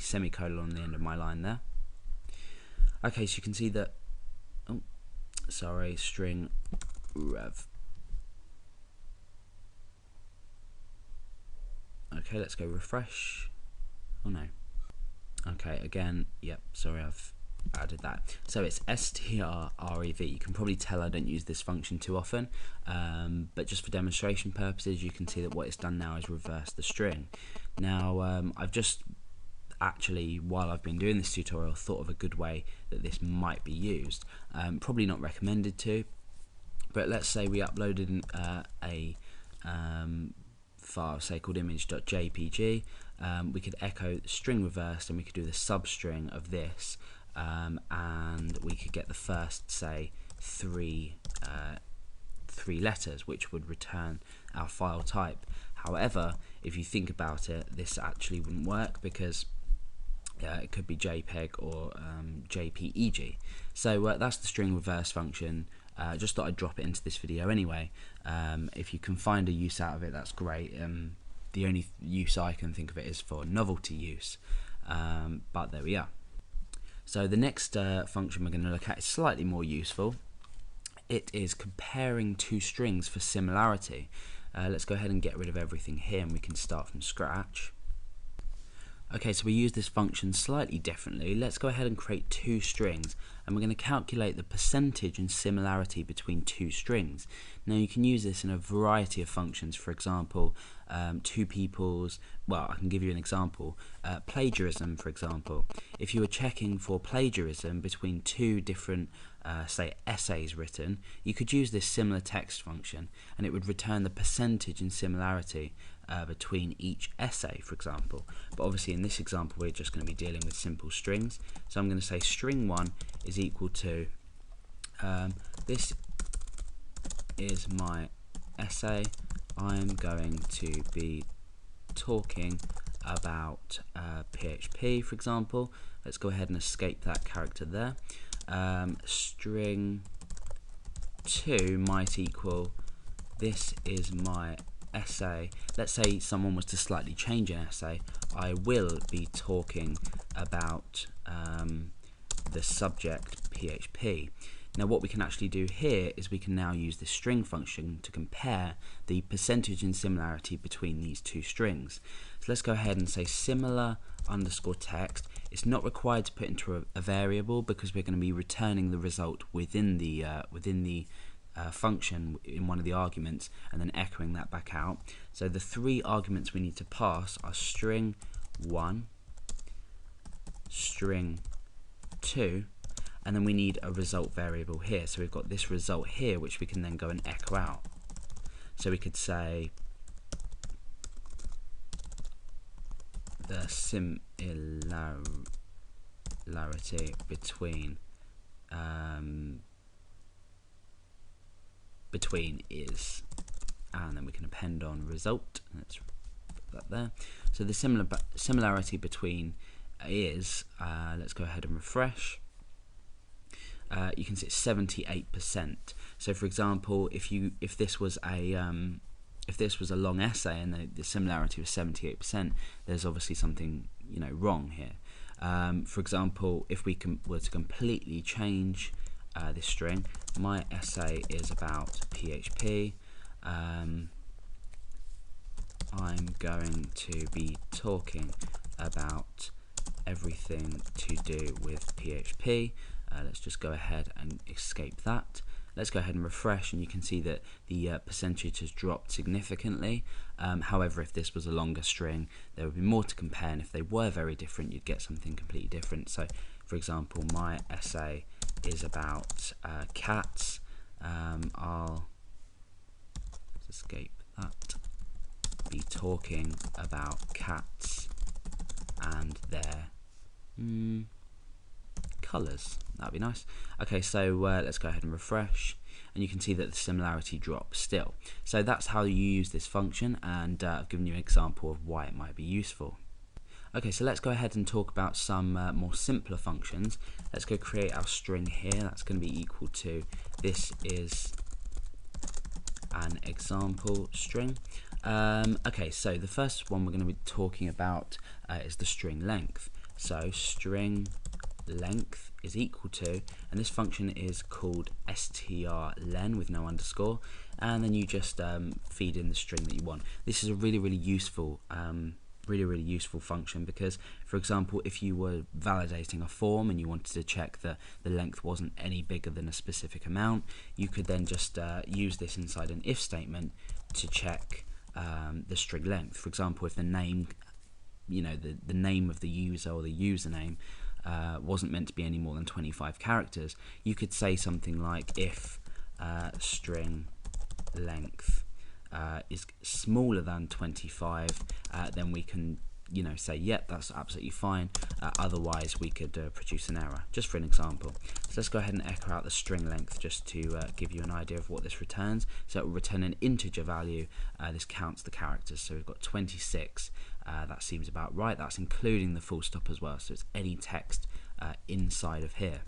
semicolon on the end of my line there. Okay, so you can see that, string rev. Okay, let's go refresh. Oh no. Okay, again, yep, sorry, I've added that. So it's strrev. You can probably tell I don't use this function too often, but just for demonstration purposes, you can see that what it's done now is reverse the string. Now, I've just actually, while I've been doing this tutorial, thought of a good way that this might be used. Probably not recommended to, but let's say we uploaded a file, say called image.jpg. We could echo string reversed, and we could do the substring of this, and we could get the first, say, three letters, which would return our file type. However, if you think about it, this actually wouldn't work because it could be JPEG or JPEG. So that's the string reverse function. Just thought I'd drop it into this video anyway. If you can find a use out of it, that's great. The only use I can think of it is for novelty use, but there we are. So the next function we're going to look at is slightly more useful. It is comparing two strings for similarity. Let's go ahead and get rid of everything here, and we can start from scratch. Okay, so we use this function slightly differently. Let's go ahead and create two strings, and we're going to calculate the percentage and similarity between two strings. Now you can use this in a variety of functions. For example, two people's, well, I can give you an example. Plagiarism, for example. If you were checking for plagiarism between two different say essays written, you could use this similar text function, and it would return the percentage and similarity between each essay, for example. But obviously in this example we're just going to be dealing with simple strings, so I'm going to say string1 is equal to this is my essay. I'm going to be talking about PHP, for example. Let's go ahead and escape that character there. String 2 might equal this is my essay. Let's say someone was to slightly change an essay. I will be talking about the subject PHP. Now what we can actually do here is we can now use the string function to compare the percentage and similarity between these two strings. So let's go ahead and say similar underscore text. It's not required to put into a variable because we're going to be returning the result within the function in one of the arguments and then echoing that back out. So the three arguments we need to pass are string 1, string 2, and then we need a result variable here. So we've got this result here which we can then go and echo out. So we could say the similarity between is, and then we can append on result. Let's put that there. So the similarity between is, let's go ahead and refresh. You can see it's 78%. So for example, if this was a long essay and the similarity was 78%, there's obviously something wrong here. For example, if we were to completely change this string, my essay is about PHP. I'm going to be talking about everything to do with PHP. Let's just go ahead and escape that. Let's go ahead and refresh, and you can see that the percentage has dropped significantly. However, if this was a longer string, there would be more to compare, and if they were very different, you'd get something completely different. So, for example, my essay is about cats. I'll escape that. Be talking about cats and their colours. That'd be nice. Okay, so let's go ahead and refresh, and you can see that the similarity drops still. So that's how you use this function, and I've given you an example of why it might be useful. Okay, so let's go ahead and talk about some more simpler functions. Let's go create our string here. That's going to be equal to this is an example string. Okay, so the first one we're going to be talking about is the string length. So string length is equal to, and this function is called strlen with no underscore, and then you just feed in the string that you want. This is a really useful function because, for example, if you were validating a form and you wanted to check that the length wasn't any bigger than a specific amount, you could then just use this inside an if statement to check the string length. For example, if the name, the name of the user or the username wasn't meant to be any more than 25 characters, you could say something like if string length is smaller than 25, then we can say yep, that's absolutely fine. Otherwise we could produce an error, just for an example. So let's go ahead and echo out the string length just to give you an idea of what this returns. So it will return an integer value. This counts the characters, so we've got 26. That seems about right. That's including the full stop as well, so it's any text inside of here.